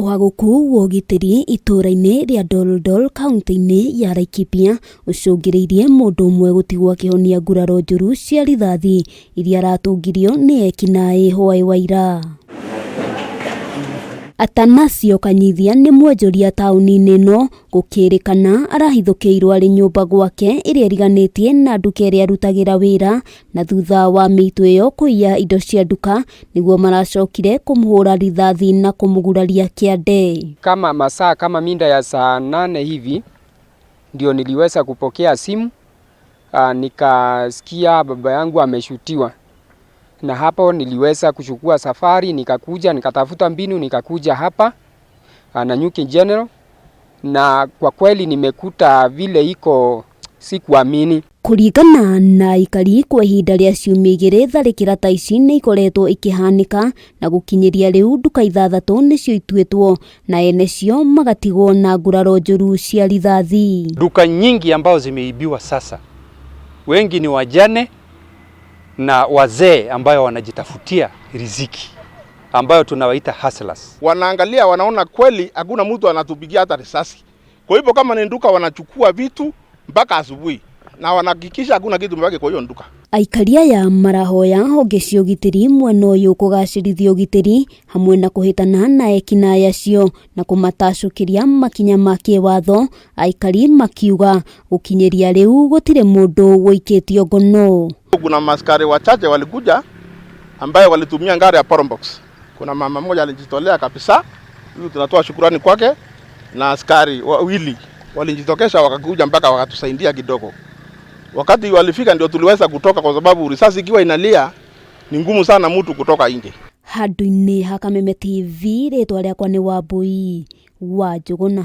Uhaguku wa ugitiri itura-ini ria Doldol kaunti-ini ya Laikipia ucungiriirie mundu umwe gutigwo akihonia nguraro njuru cia rithathi iria aratungirio ni ekinaĩ hwaĩ wa ira. Atanasio Kanyithia ni mwenjoria tauni-ini ino gukirikana arahithũkĩirwo ari nyumba gwake iria iriganitie na nduka iria arutagira wira na thutha wa mĩitũ ĩyo kũiya indo cia nduka niguo maracokire kũmũhũra rithathi na kũmũguraria kĩande. Kama masaa kama minda ya saa 8 hivi ndio niliweza kupokea simu, nikasikia baba yangu ameshutiwa. Na hapo niliweza kuchukua safari, nikakuja, nikatafuta mbinu, nikakuja hapa Nanyuki General, na kwa kweli nimekuta vile iko sikuamini. Kuringana na aikari kwa ihinda ria ciumia igĩrĩ tharĩkĩra ta ici nĩ ikoretwo ikihanika na gukinyiria riu nduka 6 nicio ituĩtwo na ene cio magatigwo na nguraro njũru cia rithathi. Duka nyingi ambao zimeibiwa sasa, wengi ni wajane na wazee ambayo wanajitafutia riziki ambayo tunawaita hustlers. Wanaangalia, wanaona kweli hakuna mtu anatupigia hata risasi. Kwa hivyo kama ni nduka wanachukua vitu mpaka asubuhi na wanahakikisha hakuna kitu mbaki kwa hiyo nduka. Aikaria ya marahoya honge cia ũgitĩri mwena ũyũ kũgacĩrithia ũgitĩri hamwe na kũhĩtana na ekinaĩ acio na kũmatacũkĩria makinya ma kĩwatho. Aikari makiuga gũkinyeria rĩu gũtirĩ mũndũ wũikĩtio ngono. Kuna maskari wachache walikuja ambaye walitumia ngari ya Probox. Kuna mama mmoja alijitolea kabisa, huyu tunatoa shukrani kwake, na askari wawili walijitokesha wakakuja mpaka wakatusaidia kidogo. Wakati walifika ndio tuliweza kutoka, kwa sababu risasi ikiwa inalia ni ngumu sana mtu kutoka nje. Handũ-inĩ ha Kameme TV, rĩtwa rĩakwa nĩ Wambui wa Njũgũna.